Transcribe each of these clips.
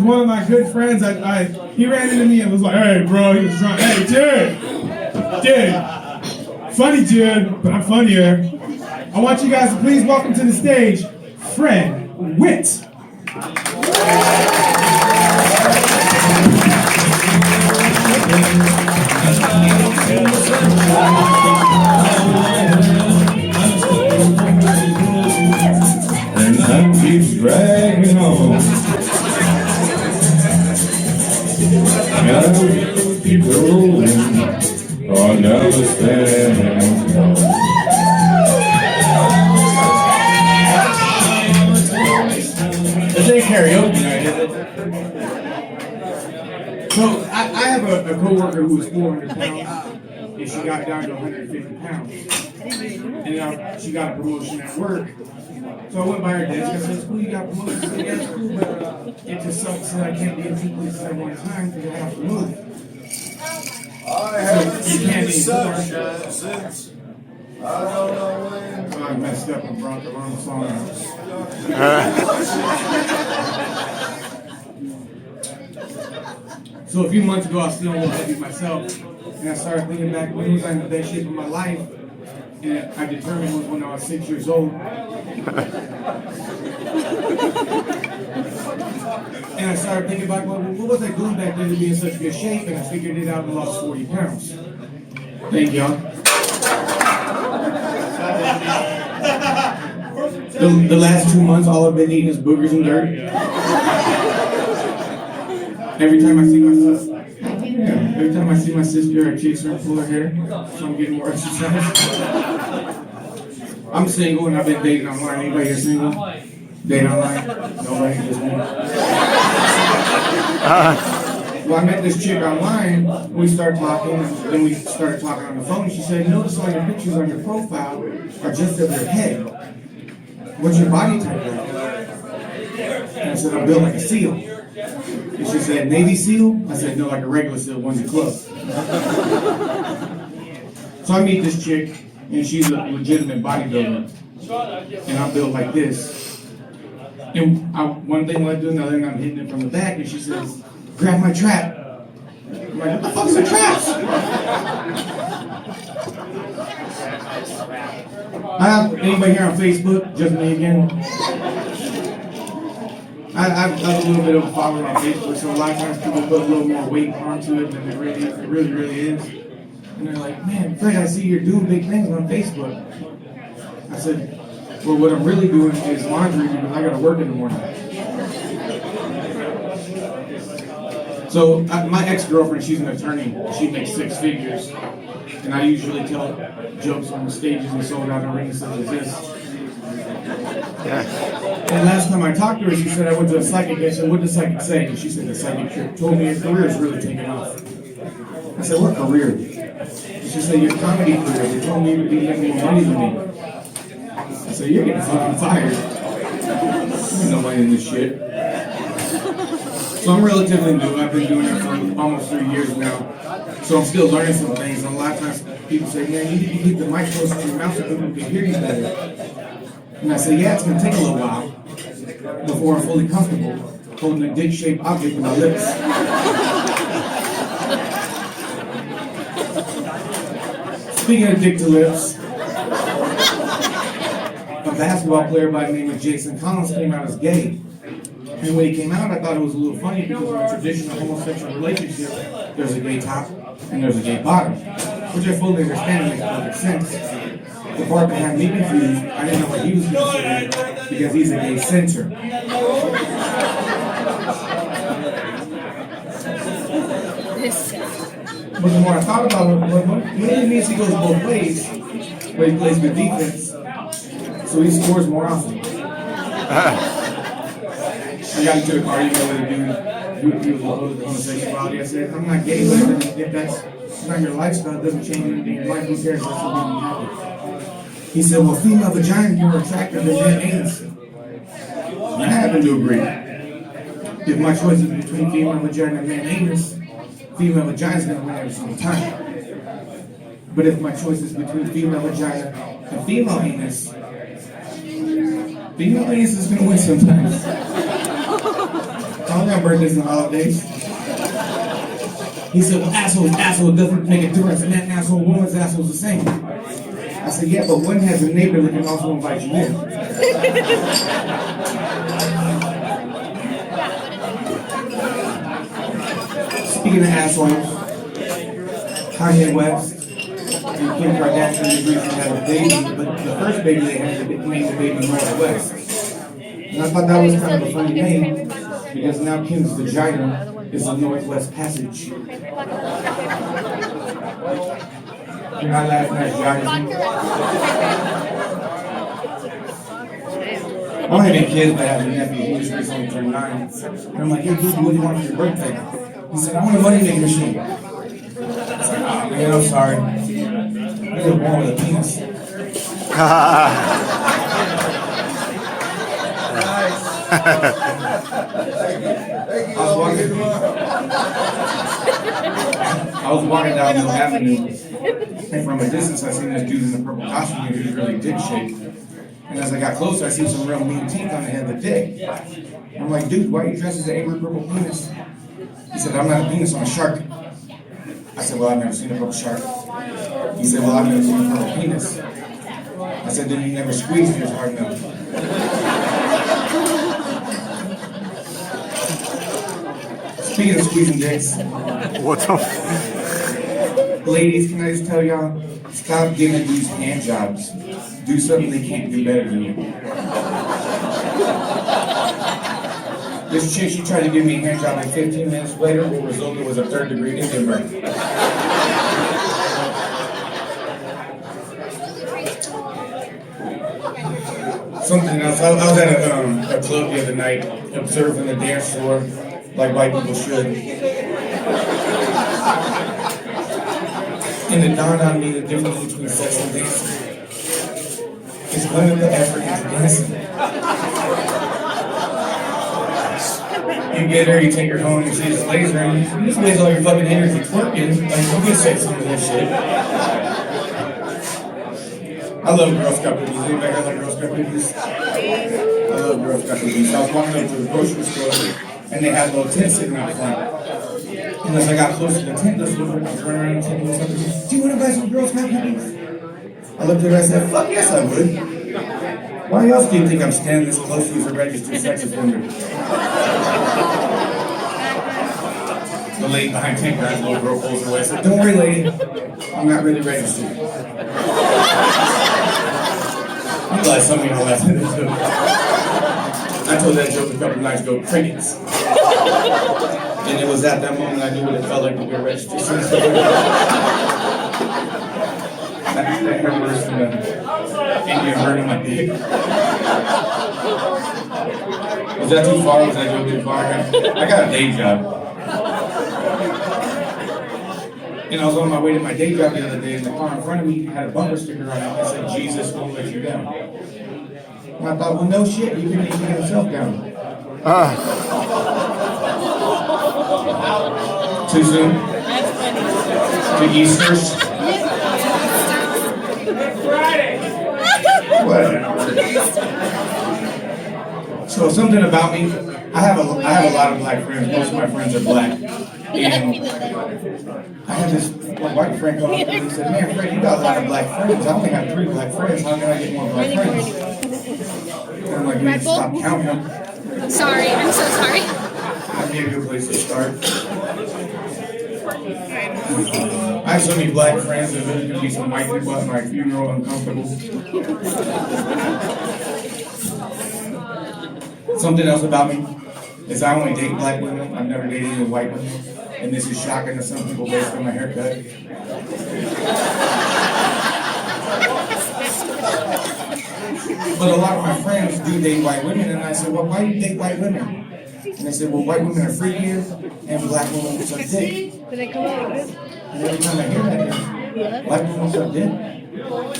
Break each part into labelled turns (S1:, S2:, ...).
S1: one of my good friends. He ran into me and was like, "Hey, bro," he was drunk. "Hey, dude, funny dude, but I'm funnier." I want you guys to please welcome to the stage, Fred Witte.
S2: And time keeps dragging on. Gotta keep rolling on down the stairs.
S1: This ain't karaoke night, is it? So I have a coworker who was 400 pounds, and she got down to 150 pounds. And she got a promotion at work. So I went by her desk. I said, "School, you got promoted?" She said, "Yeah, it's cool, but it just sucks that I can't be in two places at one time because I have to move."
S3: I haven't
S1: You
S3: seen
S1: can't
S3: the
S1: be
S3: sunshine since I don't know when.
S1: So I messed up and brought the wrong song out. So a few months ago, I was feeling a little heavy myself, and I started thinking back when was I in the best shape of my life, and I determined it was when I was 6 years old. And I started thinking back, well, what was I doing back then to be in such good shape? And I figured it out and lost 40 pounds. Thank y'all. The last 2 months, all I've been eating is boogers and dirt. Every time I see my sister, I chase her and pull her hair, so I'm getting more exercise. I'm single and I've been dating online. Anybody here single? Date online? Nobody? Just me? Well, I met this chick online. We started talking, and then we started talking on the phone. She said, "Notice all your pictures on your profile are just of your head. What's your body type like?" And I said, "I'm built like a seal." And she said, "Navy SEAL?" I said, "No, like a regular SEAL, one's a club." So I meet this chick, and she's a legitimate bodybuilder. And I'm built like this. And one thing led to another, and I'm hitting it from the back, and she says, "Grab my trap." I'm like, "What the fuck is a trap?" Anybody here on Facebook? Just me again. I've a little bit of a follower on Facebook, so a lot of times people put a little more weight onto it than it really is. And they're like, "Man, Fred, I see you're doing big things on Facebook." I said, "Well, what I'm really doing is laundry because I gotta work in the morning." So my ex-girlfriend, she's an attorney. She makes 6 figures. And I usually tell jokes on the stages and sold out arenas such as this. And last time I talked to her, she said, "I went to a psychic." I said, "What did the psychic say?" And she said, "The psychic told me your career is really taking off." I said, "What career?" And she said, "Your comedy career. They told me you'd be making more money than me." I said, "You're getting fucking fired. There's no money in this shit." So I'm relatively new. I've been doing it for almost 3 years now. So I'm still learning some things. And a lot of times people say, "Man, you need to keep the mic close to your mouth so people can hear you better." And I say, "Yeah, it's going to take a little while before I'm fully comfortable holding a dick-shaped object with my lips." Speaking of dick to lips, a basketball player by the name of Jason Collins came out as gay. And when he came out, I thought it was a little funny because in a traditional homosexual relationship, there's a gay top and there's a gay bottom, which I fully understand and makes perfect sense. The part that had me confused, I didn't know what he was considering because he's a gay center. But the more I thought about it, what it means he goes both ways, but he plays good defense, so he scores more often. I got into an argument with a dude who was opposed to homosexuality. I said, "I'm not gay, but if that's not your lifestyle, it doesn't change anything in life. Who cares? That's what makes me happy." He said, "Well, female vagina is more attractive than man anus." And I happen to agree. If my choice is between female vagina and man anus, female vagina is going to win every single time. But if my choice is between female vagina and female anus is going to win sometimes. I don't got birthdays and holidays. He said, well, asshole doesn't make a difference, and that asshole woman's asshole's the same. I said, yeah, but one has a neighbor that can also invite you in. Speaking of assholes, Kanye West and Kim Kardashian recently had a baby, but the first baby they had, they named the baby Northwest. And I thought that was kind of a funny name, because now Kim's vagina is the Northwest Passage. You're not laughing at vagina. I don't have any kids, but I have a nephew who just recently turned 9. And I'm like, hey, dude, what do you want for your birthday? He said, I want a money making machine. I said, oh man, I'm sorry. You're born with a penis. I was walking down Mill Avenue, and from a distance I seen this dude in the purple costume who was really dick shaped. And as I got closer, I seen some real mean teeth on the head of the dick. I'm like, dude, why are you dressed as an angry purple penis? He said, I'm not a penis, I'm a shark. I said, well, I've never seen a purple shark. He said, well, I've never seen a purple penis. I said, then you never squeezed yours hard enough. Speaking of squeezing dicks,
S4: What the
S1: ladies, can I just tell y'all, stop giving these hand jobs. Do something they can't do better than you. This chick, she tried to give me a hand job, and 15 minutes later, what resulted was a 3rd-degree Indian burn. Something else. I was at a club the other night, observing the dance floor, like white people should. And it dawned on me the difference between sex and dancing. It's one of the effort into dancing. You get her, you take her home, and she just lays her, and you just waste all your fucking energy twerking. Like, don't get sexy with this shit. I love Girl Scout cookies. Anybody got like Girl Scout cookies? I love Girl Scout cookies. I was walking up to the grocery store, and they had a little tent sitting out front. And as I got close to the tent, this little girl was running around and taking something. Do you want to buy some Girl Scout cookies? I looked at her and I said, fuck yes, I would. Why else do you think I'm standing this close to you as a registered sex offender? The lady behind Tank Guy's little girl pulls her away. I said, don't worry, lady. I'm not really registered. I'm glad some of y'all laughed at it too. I told that joke a couple nights ago, crickets. And it was at that moment I knew what it felt like to be a registered sex offender. That hurt worse than the Indian burning my dick. Was that too far? Was that joke too far? I got a day job. And I was on my way to my day job the other day, and the car in front of me had a bumper sticker on it that said, Jesus won't let you down. And I thought, well, no shit, you couldn't even get yourself down. Too soon? To Easter's? Whatever. So something about me, I have a lot of black friends. Most of my friends are black. And I had this white friend come up to me and said, man, Fred, you got a lot of black friends. I only have 3 black friends. How can I get more black friends? And I'm like, you need to stop counting them.
S5: I'm sorry. I'm so sorry.
S1: That'd be a good place to start. I have so many black friends that there's going to be some white people at my funeral uncomfortable. Something else about me is I only date black women. I've never dated any white women. And this is shocking to some people based on my haircut. But a lot of my friends do date white women, and I said, well, why do you date white women? And they said, well, white women are freakier, and black women suck dick.
S5: Did I come out like this?
S1: And every time I hear that, black women suck dick. No.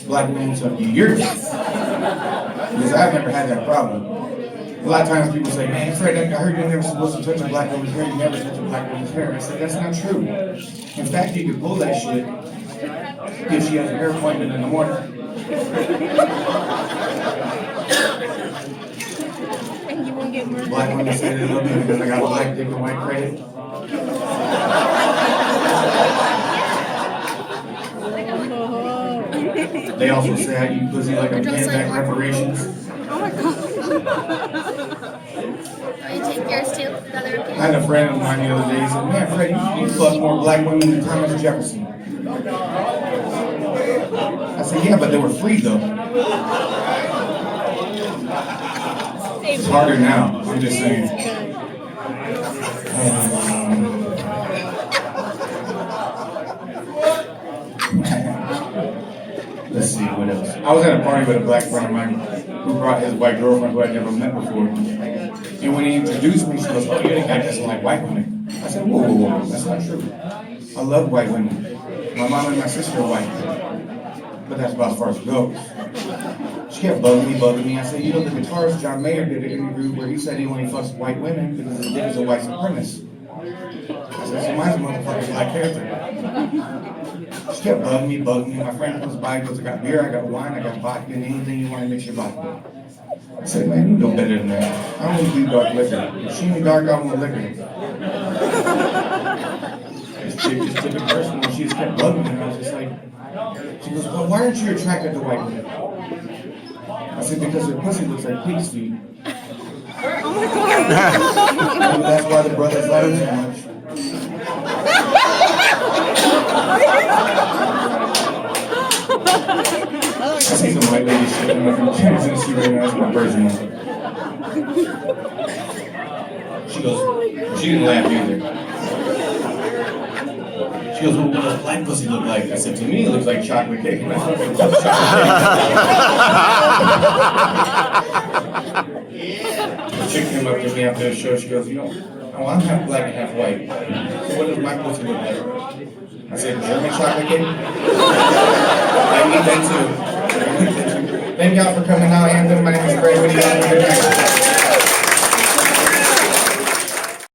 S1: Black women suck your dick. Because I've never had that problem. A lot of times people say, man, Fred, I heard you're never supposed to touch a black woman's hair. You never touch a black woman's hair. I said, that's not true. In fact, you can pull that shit if she has a hair appointment in the morning.
S5: And you won't
S1: Black women say they love me because I got black dick and white credit. They also say I eat pussy like I'm paying back reparations.
S5: Oh my god. You take yours too? The other
S1: I had a friend of mine the other day. He said, "Man, Fred, you fuck more black women than Thomas Jefferson." I said, "Yeah, but they were free though." It's harder now. I'm just saying. Let's see what else. I was at a party with a black friend of mine who brought his white girlfriend who I'd never met before. And when he introduced me, she goes, "Oh, you're the guy that doesn't like white women." I said, "Whoa, whoa, whoa, that's not true. I love white women. My mom and my sister are white. But that's about as far as it goes." She kept bugging me. I said, "You know, the guitarist John Mayer did an interview where he said he only fucks white women because his dick is a white supremacist." I said, "So mine's a motherfucking black character." She kept bugging me. My friend comes by, goes, "I got beer, I got wine, I got vodka, and anything you want to mix your vodka." I said, "Man, you know better than that. I don't do dark liquor. If she ain't dark, I want liquor." This chick just took it personal. She just kept bugging me, and I was just like, she goes, "Well, why aren't you attracted to white women?" I said, "Because their pussy looks like pig's feet."
S5: Oh my god.
S1: Maybe that's why the brothers like it so much. I see some white lady shitting up in Tennessee right now. That's my personal. She goes, she didn't laugh either. She goes, "Well, what does black pussy look like?" I said, "To me, it looks like chocolate cake." And I fucking love chocolate cake. The chick came up to me after the show. She goes, "You know, oh, I'm half black and half white. So what does my pussy look like?" I said, "German chocolate cake." I need that too. Thank y'all for coming out, Anthem. My name is Fred. What do you got?